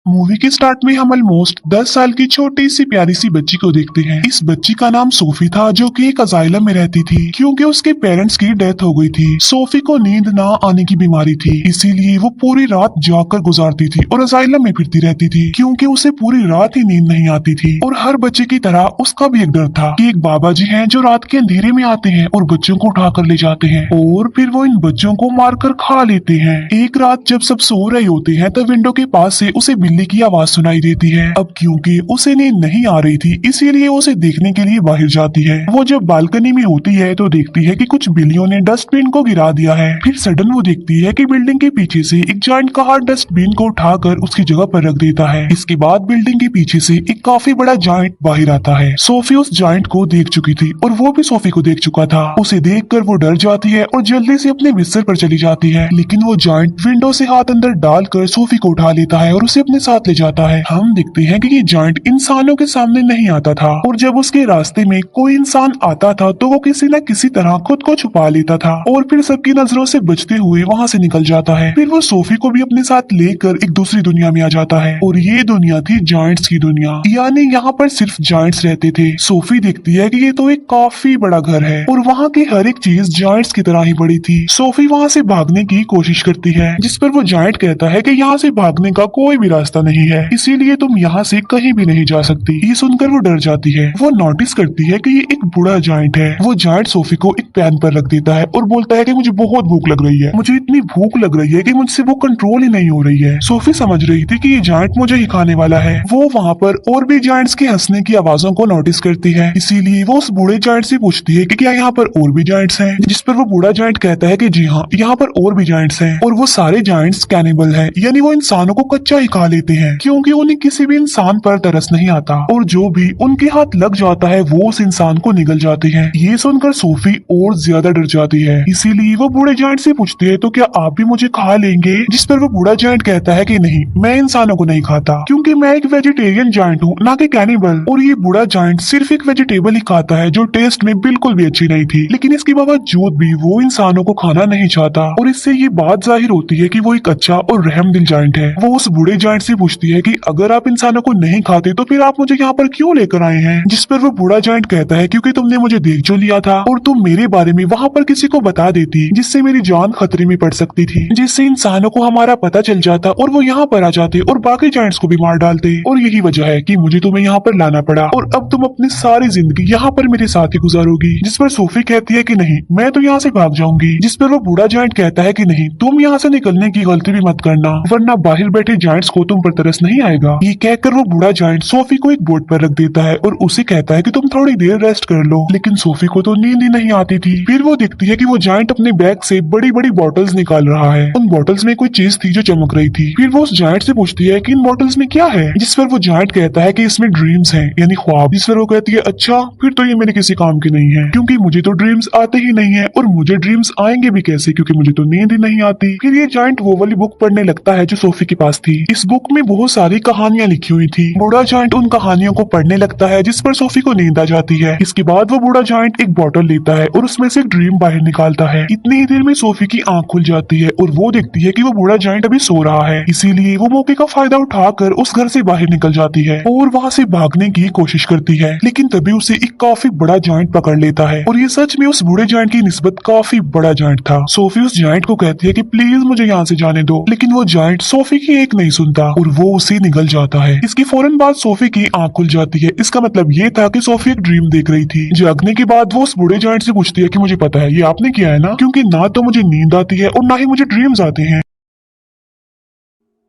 Movie के start में हम ऑलमोस्ट 10 साल की छोटी सी प्यारी सी बच्ची को देखते हैं। इस बच्ची का नाम सोफी था, जो कि एक अजाइलम में रहती थी क्योंकि उसके पेरेंट्स की डेथ हो गई थी। सोफी को नींद ना आने की बीमारी थी, इसीलिए वो पूरी रात जागकर गुजारती थी और अजाइलम में फिरती रहती थी क्योंकि उसे पूरी रात ही नींद नहीं आती थी। और हर बच्चे की तरह उसका भी एक डर था कि एक बाबा जी हैं जो रात के अंधेरे में आते हैं और बच्चों को उठाकर ले जाते हैं और फिर वो इन बच्चों को मारकर खा लेते हैं। एक रात जब सब सो रहे होते हैं तब विंडो के पास से उसे बिल्ली की आवाज सुनाई देती है। अब क्योंकि उसे नींद नहीं आ रही थी, इसीलिए उसे देखने के लिए बाहर जाती है। वो जब बालकनी में होती है तो देखती है कि कुछ बिल्लियों ने डस्टबिन को गिरा दिया है। फिर सडन वो देखती है कि बिल्डिंग के पीछे से एक जायंट कार डस्टबिन को उठाकर उसकी जगह पर रख देता है। इसके बाद बिल्डिंग के पीछे से एक काफी बड़ा जायंट बाहर आता है। सोफी उस जायंट को देख चुकी थी और वो भी सोफी को देख चुका था। उसे देखकर वो डर जाती है और जल्दी से अपने बिस्तर पर चली जाती है, लेकिन वो जायंट विंडो से हाथ अंदर डालकर सोफी को उठा लेता है और उसे अपने साथ ले जाता है। हम देखते हैं कि ये जायंट इंसानों के सामने नहीं आता था और जब उसके रास्ते में कोई इंसान आता था तो वो किसी न किसी तरह खुद को छुपा लेता था और फिर सबकी नजरों से बचते हुए वहाँ से निकल जाता है। फिर वो सोफी को भी अपने साथ लेकर एक दूसरी दुनिया में आ जाता है और ये दुनिया थी जायंट्स की दुनिया, यानी यहाँ पर सिर्फ जायंट्स रहते थे। सोफी देखती है कि ये तो एक काफी बड़ा घर है और वहाँ की हर एक चीज जायंट्स की तरह ही बड़ी थी। सोफी वहाँ से भागने की कोशिश करती है, जिस पर वो जायंट कहता है कि यहाँ से भागने का कोई भी रास्ता नहीं है, इसीलिए तुम यहाँ से कहीं भी नहीं जा सकती। ये सुनकर वो डर जाती है। वो नोटिस करती है कि ये एक बूढ़ा जायंट है। वो जायंट सोफी को एक पैन पर रख देता है और बोलता है कि मुझे बहुत भूख लग रही है, मुझे इतनी भूख लग रही है कि मुझसे वो कंट्रोल ही नहीं हो रही है। सोफी समझ रही थी कि ये जायंट मुझे ही खाने वाला है। वो वहाँ पर और भी जायंट्स के हंसने की आवाजों को नोटिस करती है, इसीलिए वो उस बूढ़े जायंट से पूछती है कि क्या यहाँ पर और भी जायंट्स हैं, जिस पर वो बूढ़ा जायंट कहता है कि जी हाँ, यहाँ पर और भी जायंट्स हैं और वो सारे जायंट्स कैनिबल हैं, यानी वो इंसानों को कच्चा ही खा लेते हैं क्योंकि उन्हें किसी भी इंसान पर तरस नहीं आता और जो भी उनके हाथ लग जाता है वो उस इंसान को निगल जाते हैं। ये सुनकर सोफी और ज्यादा डर जाती है, इसीलिए वो बूढ़े जायंट से पूछती है तो क्या आप भी मुझे खा लेंगे, जिस पर वो बूढ़ा जायंट कहता है कि नहीं, मैं इंसानों को नहीं खाता क्योंकि मैं एक वेजिटेरियन जायंट हूँ, ना कि कैनिबल। और ये बूढ़ा जायंट सिर्फ एक वेजिटेबल ही खाता है जो टेस्ट में बिल्कुल भी अच्छी नहीं थी, लेकिन इसके बावजूद भी वो इंसानों को खाना नहीं चाहता और इससे ये बात जाहिर होती है कि वो एक अच्छा और रहमदिल जायंट है। वो उस बूढ़े जायंट से पूछती है कि अगर आप इंसानों को नहीं खाते तो फिर आप मुझे यहाँ पर क्यों लेकर आए हैं, जिस पर वो बूढ़ा जायंट कहता है क्योंकि तुमने मुझे देख जो लिया था और तुम मेरे बारे में वहाँ पर किसी को बता देती जिससे मेरी जान खतरे में पड़ सकती थी, जिससे इंसानों को हमारा पता चल जाता और वो यहाँ पर आ जाते और बाकी जायंट्स को भी मार डालते और यही वजह है कि मुझे तुम्हें यहाँ पर लाना पड़ा और अब तुम अपनी सारी जिंदगी यहाँ पर मेरे साथ ही गुजारोगी। जिस पर सोफी कहती है कि नहीं, मैं तो यहाँ से भाग जाऊंगी, जिस पर वो बूढ़ा जायंट कहता है कि नहीं, तुम यहाँ से निकलने की गलती भी मत करना वरना बाहर बैठे जायंट्स को तुम पर तरस नहीं आएगा। ये कहकर वो बूढ़ा जायंट सोफी को एक बोर्ड पर रख देता है और उसे कहता है कि तुम थोड़ी देर रेस्ट कर लो, लेकिन सोफी को तो नींद ही नहीं आती थी। फिर वो देखती है कि वो जायंट अपने बैग से बड़ी बड़ी बॉटल्स निकाल रहा है। उन बॉटल्स में कोई चीज थी जो चमक रही थी। फिर वो उस जायंट से पूछती है कि इन बॉटल्स में क्या है, जिस पर वो जायंट कहता है कि इसमें ड्रीम्स हैं, यानी ख्वाब। जिस पर वो कहती है अच्छा, फिर तो ये मेरे किसी काम के नहीं है क्योंकि मुझे तो ड्रीम्स आते ही नहीं है और मुझे ड्रीम्स आएंगे भी कैसे क्योंकि मुझे तो नींद ही नहीं आती। फिर ये जायंट वो वाली बुक पढ़ने लगता है जो सोफी के पास थी। इस बुक में बहुत सारी कहानियां लिखी हुई थी। बूढ़ा जायंट उन कहानियों को पढ़ने लगता है जिस पर सोफी को नींद आ जाती है। इसके बाद वो बूढ़ा जायंट एक बॉटल लेता है और उसमें से एक ड्रीम बाहर निकालता है। इतनी ही देर में सोफी की आंख खुल जाती है और वो देखती है कि वो बूढ़ा जायंट अभी सो रहा है, इसीलिए वो मौके का फायदा उठाकर उस घर से बाहर निकल जाती है और वहाँ से भागने की कोशिश करती है, लेकिन तभी उसे एक काफी बड़ा जायंट पकड़ लेता है और ये सच में उस बूढ़े जायंट की निस्बत काफी बड़ा जायंट था। सोफी उस जायंट को कहती है कि प्लीज मुझे यहाँ से जाने दो, लेकिन वो जायंट सोफी की एक नहीं सुनता और वो उसे निगल जाता है। इसकी फौरन बाद सोफी की आंख खुल जाती है। इसका मतलब ये था कि सोफी एक ड्रीम देख रही थी। जागने के बाद वो उस बूढ़े जायंट से पूछती है कि मुझे पता है ये आपने किया है ना, क्योंकि ना तो मुझे नींद आती है और ना ही मुझे ड्रीम्स आते हैं,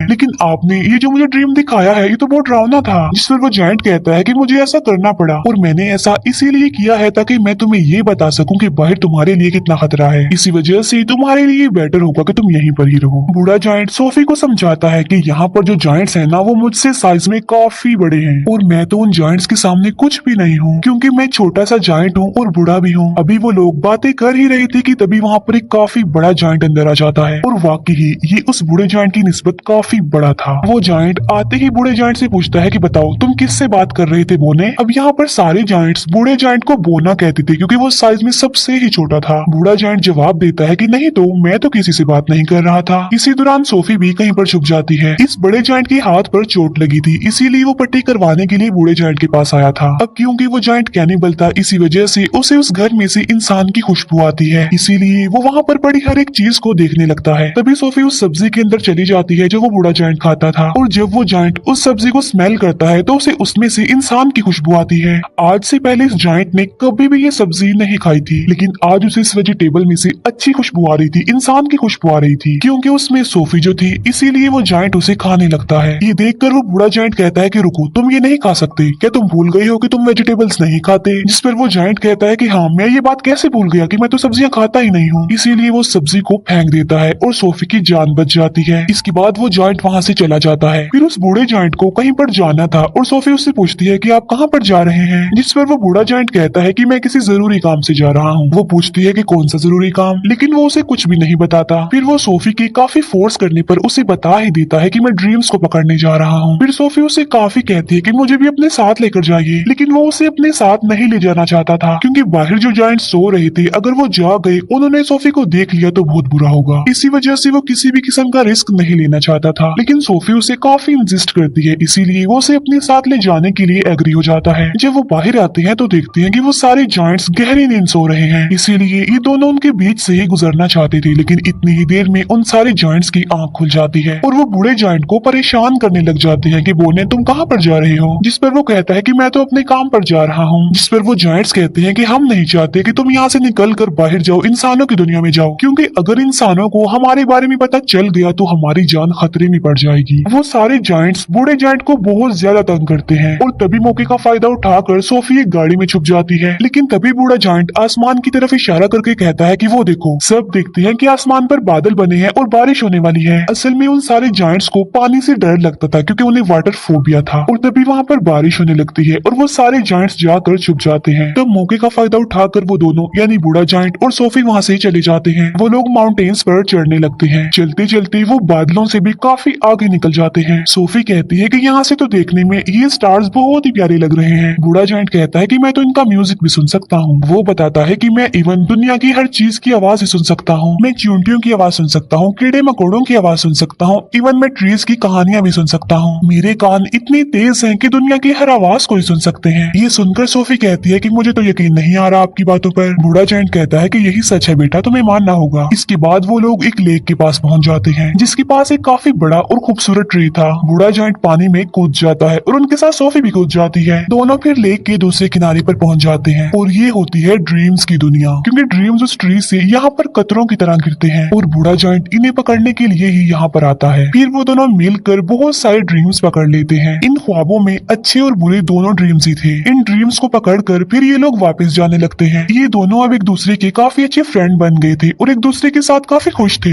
लेकिन आपने ये जो मुझे ड्रीम दिखाया है ये तो बहुत डरावना था। जिस पर वो जायंट कहता है कि मुझे ऐसा करना पड़ा और मैंने ऐसा इसीलिए किया है ताकि मैं तुम्हें ये बता सकूं कि बाहर तुम्हारे लिए कितना खतरा है, इसी वजह से तुम्हारे लिए बेटर होगा कि तुम यहीं पर ही रहो। बूढ़ा जायंट सोफी को समझाता है कि यहाँ पर जो जायंट्स हैं ना वो मुझसे साइज में काफी बड़े हैं और मैं तो उन जायंट्स के सामने कुछ भी नहीं हूँ क्योंकि मैं छोटा सा जायंट हूँ और बूढ़ा भी हूँ। अभी वो लोग बातें कर ही रहे थे कि तभी वहाँ पर एक काफी बड़ा जायंट अंदर आ जाता है और वाकई ही ये उस बूढ़े जायंट की निस्बत काफी काफी बड़ा था। वो जायंट आते ही बूढ़े जायंट से पूछता है कि बताओ तुम किससे बात कर रहे थे बोने। अब यहाँ पर सारे जायंट्स बूढ़े जायंट को बोना कहते थे क्योंकि वो साइज में सबसे ही छोटा था। बूढ़ा जायंट जवाब देता है कि नहीं तो मैं तो किसी से बात नहीं कर रहा था। इसी दौरान सोफी भी कहीं पर छुप जाती है। इस बड़े जायंट के हाथ पर चोट लगी थी, इसीलिए वो पट्टी करवाने के लिए बूढ़े जायंट के पास आया था। अब क्योंकि वो जायंट कैनिबल था, इसी वजह से उसे उस घर में से इंसान की खुशबू आती है, इसीलिए वो वहाँ पर पड़ी हर एक चीज को देखने लगता है। तभी सोफी उस सब्जी के अंदर चली जाती है जो वो बूढ़ा जायंट खाता था, और जब वो जायंट उस सब्जी को स्मेल करता है तो उसे उसमें से इंसान की खुशबू आती है। आज से पहले इस जायंट ने कभी भी ये सब्जी नहीं खाई थी, लेकिन आज उसे इस वेजिटेबल में से अच्छी खुशबू आ रही थी, इंसान की खुशबू आ रही थी, क्योंकि उसमें सोफी जो थी, इसीलिए वो जायंट उसे खाने लगता है। ये देखकर वो बूढ़ा जायंट कहता है कि रुको, तुम ये नहीं खा सकते, क्या तुम भूल गए हो कि तुम वेजिटेबल्स नहीं खाते। जिस पर वो जायंट कहता है कि हाँ, मैं ये बात कैसे भूल गया कि मैं तो सब्जियां खाता ही नहीं हूँ। इसीलिए वो सब्जी को फेंक देता है और सोफी की जान बच जाती है। इसके बाद वो जायंट वहाँ से चला जाता है। फिर उस बूढ़े जायंट को कहीं पर जाना था और सोफी उससे पूछती है कि आप कहाँ पर जा रहे हैं, जिस पर वो बूढ़ा जायंट कहता है कि मैं किसी जरूरी काम से जा रहा हूँ। वो पूछती है कि कौन सा जरूरी काम, लेकिन वो उसे कुछ भी नहीं बताता। फिर वो सोफी के काफी फोर्स करने पर उसे बता ही देता है कि मैं ड्रीम्स को पकड़ने जा रहा हूँ। फिर सोफी उसे काफी कहती है कि मुझे भी अपने साथ लेकर जाइए, लेकिन वो उसे अपने साथ नहीं ले जाना चाहता था, क्योंकि बाहर जो जायंट सो रहे थे, अगर वो जा गए, उन्होंने सोफी को देख लिया तो बहुत बुरा होगा। इसी वजह से वो किसी भी किस्म का रिस्क नहीं लेना चाहता था, लेकिन सोफी उसे काफी इंसिस्ट करती है, इसीलिए वो उसे अपने साथ ले जाने के लिए एग्री हो जाता है। जब वो बाहर आते हैं तो देखते हैं कि वो सारे जायंट्स गहरी नींद सो रहे हैं, इसीलिए ये दोनों उनके बीच से ही गुजरना चाहते थे, लेकिन इतनी ही देर में उन सारे जायंट्स की आंख खुल जाती है और वो बूढ़े जायंट को परेशान करने लग जाते हैं कि बोने तुम कहाँ पर जा रहे हो, जिस पर वो कहता है कि मैं तो अपने काम पर जा रहा हूँ। जिस पर वो जायंट्स कहते हैं कि हम नहीं चाहते कि तुम यहाँ से निकल कर बाहर जाओ, इंसानों की दुनिया में जाओ, क्योंकि अगर इंसानों को हमारे बारे में पता चल गया तो हमारी जान खतरे में पड़ जाएगी। वो सारे जायंट्स बूढ़े जायंट को बहुत ज्यादा तंग करते हैं और तभी मौके का फायदा उठाकर सोफी एक गाड़ी में छुप जाती है। लेकिन तभी बूढ़ा जायंट आसमान की तरफ इशारा करके कहता है कि वो देखो। सब देखते हैं कि आसमान पर बादल बने हैं और बारिश होने वाली है। असल में उन सारे जायंट्स को पानी से डर लगता था क्योंकि उन्हें वाटर फोबिया था, और तभी वहाँ पर बारिश होने लगती है और वो सारे जायंट्स जाकर छुप जाते हैं। तब मौके का फायदा उठाकर वो दोनों यानी बूढ़ा जायंट और सोफी वहाँ से चले जाते हैं। वो लोग माउंटेन्स पर चढ़ने लगते हैं। चलते चलते वो बादलों से भी काफी आगे निकल जाते हैं। सोफी कहती है कि यहाँ से तो देखने में ये स्टार्स बहुत ही प्यारे लग रहे हैं। बूढ़ा जायंट कहता है कि मैं तो इनका म्यूजिक भी सुन सकता हूँ। वो बताता है कि मैं इवन दुनिया की हर चीज की आवाज सुन सकता हूँ। मैं चींटियों की आवाज सुन सकता हूँ, कीड़े मकोड़ों की आवाज सुन सकता हूँ, इवन मैं ट्रीज की कहानियां भी सुन सकता हूँ। मेरे कान इतने तेज हैं कि दुनिया की हर आवाज को ही सुन सकते हैं। ये सुनकर सोफी कहती है कि मुझे तो यकीन नहीं आ रहा आपकी बातों पर। बूढ़ा जायंट कहता है कि यही सच है बेटा, तुम्हें मानना होगा। इसके बाद वो लोग एक लेक के पास पहुंच जाते हैं, जिसके पास एक काफी बड़ा और खूबसूरत ट्री था। बूढ़ा जायंट पानी में कूद जाता है और उनके साथ सोफी भी कूद जाती है। दोनों फिर लेक के दूसरे किनारे पर पहुंच जाते हैं और ये होती है ड्रीम्स की दुनिया, क्योंकि ड्रीम्स उस ट्री से यहाँ पर कतरों की तरह गिरते हैं और बूढ़ा जायंट इन्हें पकड़ने के लिए ही यहाँ पर आता है। फिर वो दोनों मिलकर बहुत सारे ड्रीम्स पकड़ लेते हैं। इन ख्वाबों में अच्छे और बुरे दोनों ड्रीम्स ही थे। इन ड्रीम्स को पकड़कर फिर ये लोग वापस जाने लगते हैं। ये दोनों अब एक दूसरे के काफी अच्छे फ्रेंड बन गए थे और एक दूसरे के साथ काफी खुश थे।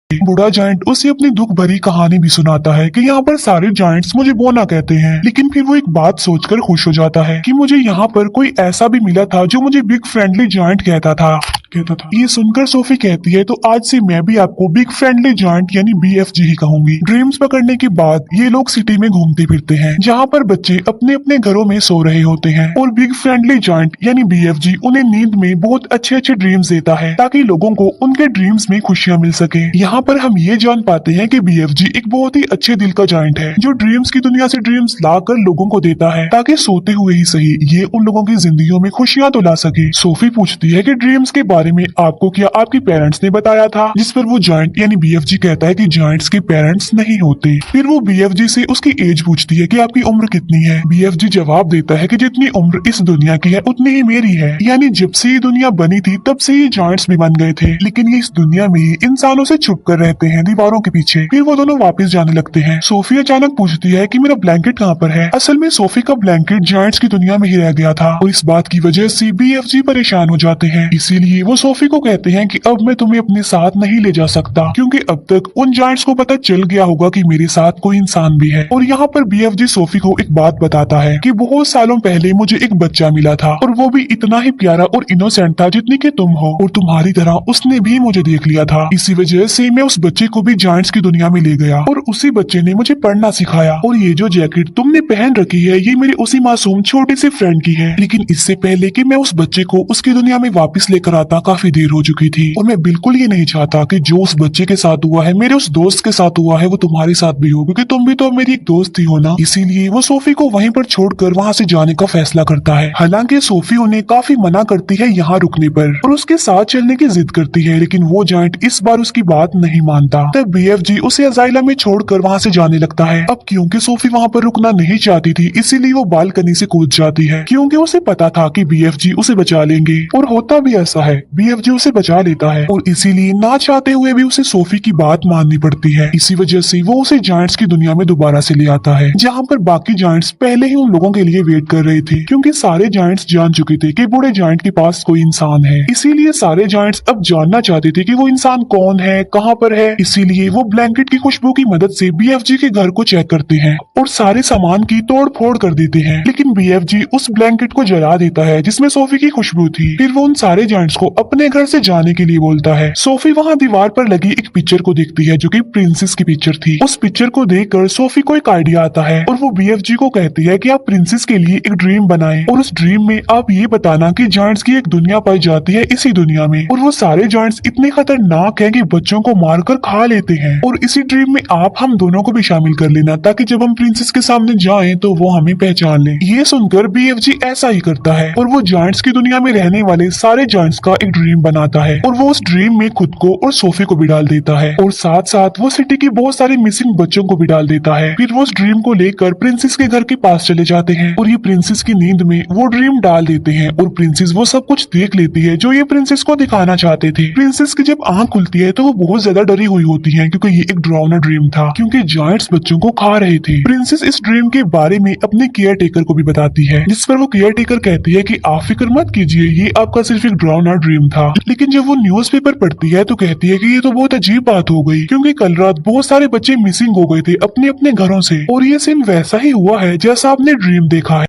बूढ़ा जायंट उसे अपनी दुख भरी कहानी भी सुनाता है कि यहाँ पर सारे जायंट्स मुझे बोना कहते हैं, लेकिन फिर वो एक बात सोचकर खुश हो जाता है कि मुझे यहाँ पर कोई ऐसा भी मिला था जो मुझे बिग फ्रेंडली जायंट कहता था। ये सुनकर सोफी कहती है तो आज से मैं भी आपको बिग फ्रेंडली जायंट यानी BFG ही कहूंगी। ड्रीम्स पकड़ने के बाद ये लोग सिटी में घूमते फिरते हैं, जहाँ पर बच्चे अपने अपने घरों में सो रहे होते हैं और बिग फ्रेंडली जायंट यानी BFG उन्हें नींद में बहुत अच्छे अच्छे ड्रीम्स देता है ताकि लोगों को उनके ड्रीम्स में खुशियाँ मिल सके। यहाँ पर हम ये जान पाते हैं कि BFG एक बहुत ही अच्छे दिल का जायंट है जो ड्रीम्स की दुनिया से ड्रीम्स लाकर लोगों को देता है ताकि सोते हुए ही सही ये उन लोगों की जिंदगियों में खुशियाँ तो ला सके। सोफी पूछती है कि ड्रीम्स के बारे में आपको क्या आपके पेरेंट्स ने बताया था, जिस पर वो जायंट यानी BFG कहता है कि जायंट्स के पेरेंट्स नहीं होते। फिर वो BFG से उसकी एज पूछती है कि आपकी उम्र कितनी है। BFG जवाब देता है कि जितनी उम्र इस दुनिया की है उतनी ही मेरी है, यानी जब से ये दुनिया बनी थी तब से ये जायंट्स भी बन गए थे, लेकिन ये इस दुनिया में ही इंसानों से छुप कर रहते हैं दीवारों के पीछे। फिर वो दोनों वापस जाने लगते हैं। सोफी अचानक पूछती है कि मेरा ब्लैंकेट कहाँ पर है। असल में सोफी का ब्लैंकेट जायंट्स की दुनिया में ही रह गया था और इस बात की वजह से BFG परेशान हो जाते हैं, इसीलिए वो सोफी को कहते हैं कि अब मैं तुम्हें अपने साथ नहीं ले जा सकता, क्योंकि अब तक उन जायंट्स को पता चल गया होगा कि मेरे साथ कोई इंसान भी है। और यहाँ पर बीएफजी सोफी को एक बात बताता है कि बहुत सालों पहले मुझे एक बच्चा मिला था, और वो भी इतना ही प्यारा और इनोसेंट था जितनी कि तुम हो, और तुम्हारी तरह उसने भी मुझे देख लिया था। इसी वजह से मैं उस बच्चे को भी जायंट्स की दुनिया में ले गया, और उसी बच्चे ने मुझे पढ़ना सिखाया। और ये जो जैकेट तुमने पहन रखी है ये मेरी उसी मासूम छोटे से फ्रेंड की है। लेकिन इससे पहले कि मैं उस बच्चे को उसकी दुनिया में वापस लेकर आता काफी देर हो चुकी थी, और मैं बिल्कुल ये नहीं चाहता कि जो उस बच्चे के साथ हुआ है, मेरे उस दोस्त के साथ हुआ है, वो तुम्हारे साथ भी हो, क्योंकि तुम भी तो मेरी एक दोस्त ही हो ना। इसीलिए वो सोफी को वहीं पर छोड़कर वहाँ से जाने का फैसला करता है। हालांकि सोफी उन्हें काफी मना करती है यहाँ रुकने पर, और उसके साथ चलने की जिद करती है, लेकिन वो जायंट इस बार उसकी बात नहीं मानता। तब बीएफजी उसे अजाइलम में छोड़कर वहाँ से जाने लगता है। अब क्योंकि सोफी वहाँ पर रुकना नहीं चाहती थी, इसीलिए वो बालकनी से कूद जाती है, क्योंकि उसे पता था कि बीएफजी उसे बचा लेंगे। और होता भी ऐसा है, बीएफजी उसे बचा लेता है, और इसीलिए ना चाहते हुए भी उसे सोफी की बात माननी पड़ती है। इसी वजह से वो उसे जायंट्स की दुनिया में दोबारा से ले आता है, जहाँ पर बाकी जायंट्स पहले ही उन लोगों के लिए वेट कर रहे थे, क्योंकि सारे जायंट्स जान चुके थे कि बूढ़े जायंट के पास कोई इंसान है। इसीलिए सारे जायंट्स अब जानना चाहते थे कि वो इंसान कौन है, कहाँ पर है। इसीलिए वो ब्लैंकेट की खुशबू की मदद से बीएफजी के घर को चेक करते हैं और सारे सामान की तोड़ फोड़ कर देते हैं। लेकिन बीएफजी उस ब्लैंकेट को जला देता है जिसमें सोफी की खुशबू थी। फिर वो उन सारे जायंट्स को अपने घर से जाने के लिए बोलता है। सोफी वहाँ दीवार पर लगी एक पिक्चर को देखती है जो कि प्रिंसेस की पिक्चर थी। उस पिक्चर को देखकर सोफी को एक आइडिया आता है, और वो बीएफजी को कहती है कि आप प्रिंसेस के लिए एक ड्रीम बनाएं, और उस ड्रीम में आप ये बताना कि जायंट्स की एक दुनिया पाई जाती है इसी दुनिया में, और वो सारे जायंट्स इतने खतरनाक हैं कि बच्चों को मारकर खा लेते हैं, और इसी ड्रीम में आप हम दोनों को भी शामिल कर लेना, ताकि जब हम प्रिंसेस के सामने जाएं तो वो हमें पहचान ले। ये सुनकर बीएफजी ऐसा ही करता है, और वो जायंट्स की दुनिया में रहने वाले सारे जायंट्स का एक ड्रीम बनाता है, और वो उस ड्रीम में खुद को और सोफी को भी डाल देता है, और साथ साथ वो सिटी की बहुत सारे मिसिंग बच्चों को भी डाल देता है। फिर वो उस ड्रीम को लेकर प्रिंसेस के घर के पास चले जाते हैं, और ये प्रिंसेस की नींद में वो ड्रीम डाल देते हैं, और प्रिंसेस वो सब कुछ देख लेती है जो ये प्रिंसेस को दिखाना चाहते थे। प्रिंसेस की जब आंख खुलती है तो वो बहुत ज्यादा डरी हुई होती है, क्योंकि ये एक डरावना ड्रीम था, क्योंकि जायंट्स बच्चों को खा रहे थे। प्रिंसेस इस ड्रीम के बारे में अपने केयर टेकर को भी बताती है, जिस पर वो केयर टेकर कहती है कि आप फिक्र मत कीजिए, ये आपका सिर्फ एक डरावना ड्रीम था। लेकिन जब वो न्यूज़पेपर पढ़ती है तो कहती है कि ये तो बहुत अजीब बात हो गई, क्योंकि कल रात बहुत सारे बच्चे मिसिंग हो गए थे अपने अपने घरों से, और ये सेम वैसा ही हुआ है जैसा आपने ड्रीम देखा है।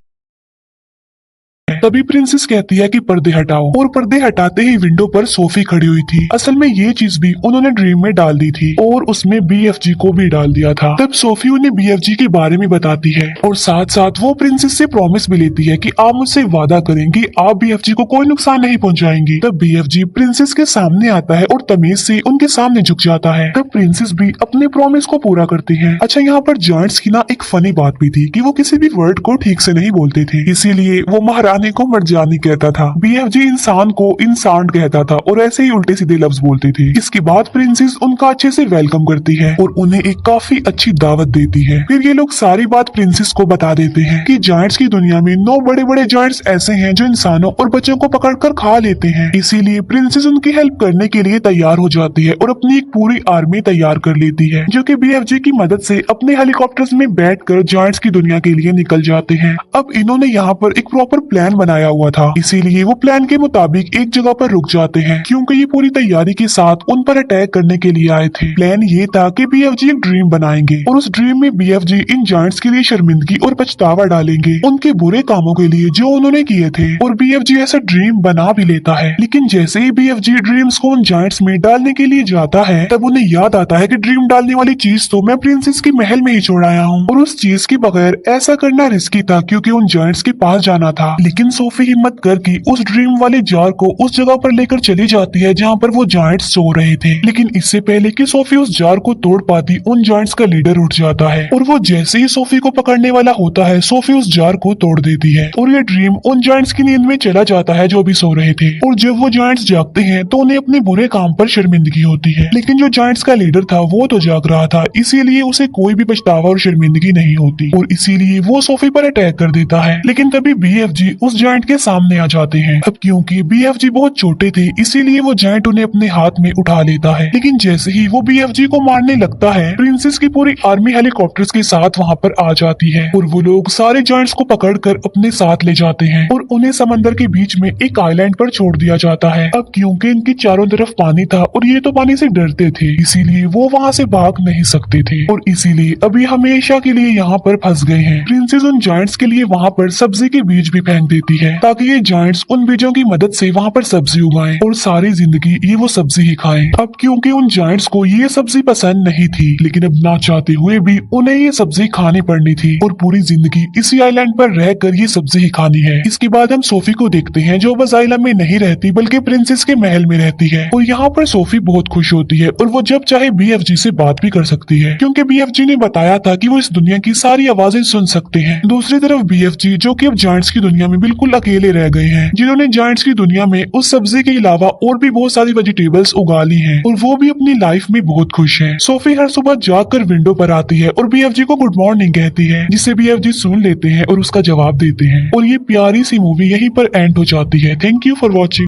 तभी प्रिंसेस कहती है कि पर्दे हटाओ, और पर्दे हटाते ही विंडो पर सोफी खड़ी हुई थी। असल में ये चीज भी उन्होंने ड्रीम में डाल दी थी, और उसमें बीएफजी को भी डाल दिया था। तब सोफी उन्हें बीएफजी के बारे में बताती है, और साथ साथ वो प्रिंसेस से प्रॉमिस भी लेती है कि आप मुझसे वादा करेंगे आप बीएफजी को कोई नुकसान नहीं पहुंचाएंगी। तब बीएफजी प्रिंसेस के सामने आता है और तमीज से उनके सामने झुक जाता है। तब प्रिंसेस भी अपने प्रॉमिस को पूरा करती है। अच्छा, यहाँ पर जायंट्स की ना एक फनी बात भी थी कि वो किसी भी वर्ड को ठीक से नहीं बोलते थे, इसीलिए वो महारानी को मर्जानी कहता था, बीएफजी इंसान को इंसान कहता था, और ऐसे ही उल्टे सीधे लफ्ज बोलते थे। इसके बाद प्रिंसेस उनका अच्छे से वेलकम करती है और उन्हें एक काफी अच्छी दावत देती है। फिर ये लोग सारी बात प्रिंसेस को बता देते हैं कि जायंट्स की दुनिया में 9 बड़े बड़े जायंट्स ऐसे हैं जो इंसानों और बच्चों को पकड़कर खा लेते हैं। इसीलिए प्रिंसेस उनकी हेल्प करने के लिए तैयार हो जाती है और अपनी एक पूरी आर्मी तैयार कर लेती है, जो कि बीएफजी की मदद से अपने हेलीकॉप्टर्स में बैठकर जायंट्स की दुनिया के लिए निकल जाते हैं। अब इन्होंने यहाँ पर एक प्रॉपर प्लान बनाया हुआ था, इसीलिए वो प्लान के मुताबिक एक जगह पर रुक जाते हैं, क्योंकि ये पूरी तैयारी के साथ उन पर अटैक करने के लिए आए थे। प्लान ये था कि बीएफजी एक ड्रीम बनाएंगे और उस ड्रीम में बीएफजी इन जायंट्स के लिए शर्मिंदगी और पछतावा डालेंगे उनके बुरे कामों के लिए जो उन्होंने किए थे, और बीएफजी ऐसा ड्रीम बना भी लेता है। लेकिन जैसे ही बीएफजी ड्रीम्स को उन जायंट्स में डालने के लिए जाता है, तब उन्हें याद आता है कि ड्रीम डालने वाली चीज तो मैं प्रिंसेस के महल में ही छोड़ आया हूँ, और उस चीज के बगैर ऐसा करना रिस्की था क्योंकि उन जायंट्स के पास जाना था। लेकिन सोफी हिम्मत करके उस ड्रीम वाले जार को उस जगह पर लेकर चली जाती है जहाँ पर वो जायंट्स सो रहे थे। लेकिन इससे पहले कि सोफी उस जार को तोड़ पाती, उन जायंट्स का लीडर उठ जाता है, और वो जैसे ही सोफी को पकड़ने वाला होता है, सोफी उस जार को तोड़ देती है, और ये ड्रीम उन जायंट्स की नींद में चला जाता है जो भी सो रहे थे। और जब वो जायंट्स जागते हैं तो उन्हें अपने बुरे काम पर शर्मिंदगी होती है। लेकिन जो जायंट्स का लीडर था वो तो जाग रहा था, इसीलिए उसे कोई भी पछतावा और शर्मिंदगी नहीं होती, और इसीलिए वो सोफी पर अटैक कर देता है। लेकिन तभी बीएफजी उस जायंट के सामने आ जाते हैं। अब क्योंकि BFG बहुत छोटे थे इसीलिए वो जायंट उन्हें अपने हाथ में उठा लेता है, लेकिन जैसे ही वो BFG को मारने लगता है प्रिंसेस की पूरी आर्मी हेलीकॉप्टर्स के साथ वहाँ पर आ जाती है और वो लोग सारे जायंट्स को पकड़कर अपने साथ ले जाते हैं और उन्हें समंदर के बीच में एक आइलैंड पर छोड़ दिया जाता है। अब क्योंकि इनके चारों तरफ पानी था और ये तो पानी से डरते थे इसीलिए वो वहाँ से भाग नहीं सकते थे और इसीलिए अभी हमेशा के लिए यहाँ पर फंस गए हैं। प्रिंसेस उन जायंट्स के लिए वहाँ पर सब्जी के बीज भी फेंक देती है ताकि ये जायंट्स उन बीजों की मदद से वहाँ पर सब्जी उगाएं और सारी जिंदगी ये वो सब्जी ही खाएं। अब क्योंकि उन जायंट्स को ये सब्जी पसंद नहीं थी लेकिन अब ना चाहते हुए भी उन्हें ये सब्जी खानी पड़नी थी और पूरी जिंदगी इसी आइलैंड पर रहकर ये सब्जी ही खानी है। इसके बाद हम सोफी को देखते हैं जो बस आइलैंड में नहीं रहती बल्कि प्रिंसेस के महल में रहती है और यहाँ पर सोफी बहुत खुश होती है और वो जब चाहे BFG से बात भी कर सकती है क्योंकि BFG ने बताया था कि वो इस दुनिया की सारी आवाजें सुन सकते हैं। दूसरी तरफ BFG जो कि अब जायंट्स की दुनिया में बिल्कुल अकेले रह गए हैं जिन्होंने जायंट्स की दुनिया में उस सब्जी के अलावा और भी बहुत सारी वेजिटेबल्स उगा ली हैं और वो भी अपनी लाइफ में बहुत खुश है। सोफी हर सुबह जाकर विंडो पर आती है और BFG को गुड मॉर्निंग कहती है जिसे BFG सुन लेते हैं और उसका जवाब देते हैं और ये प्यारी सी मूवी यहीं पर एंड हो जाती है। Thank you for watching.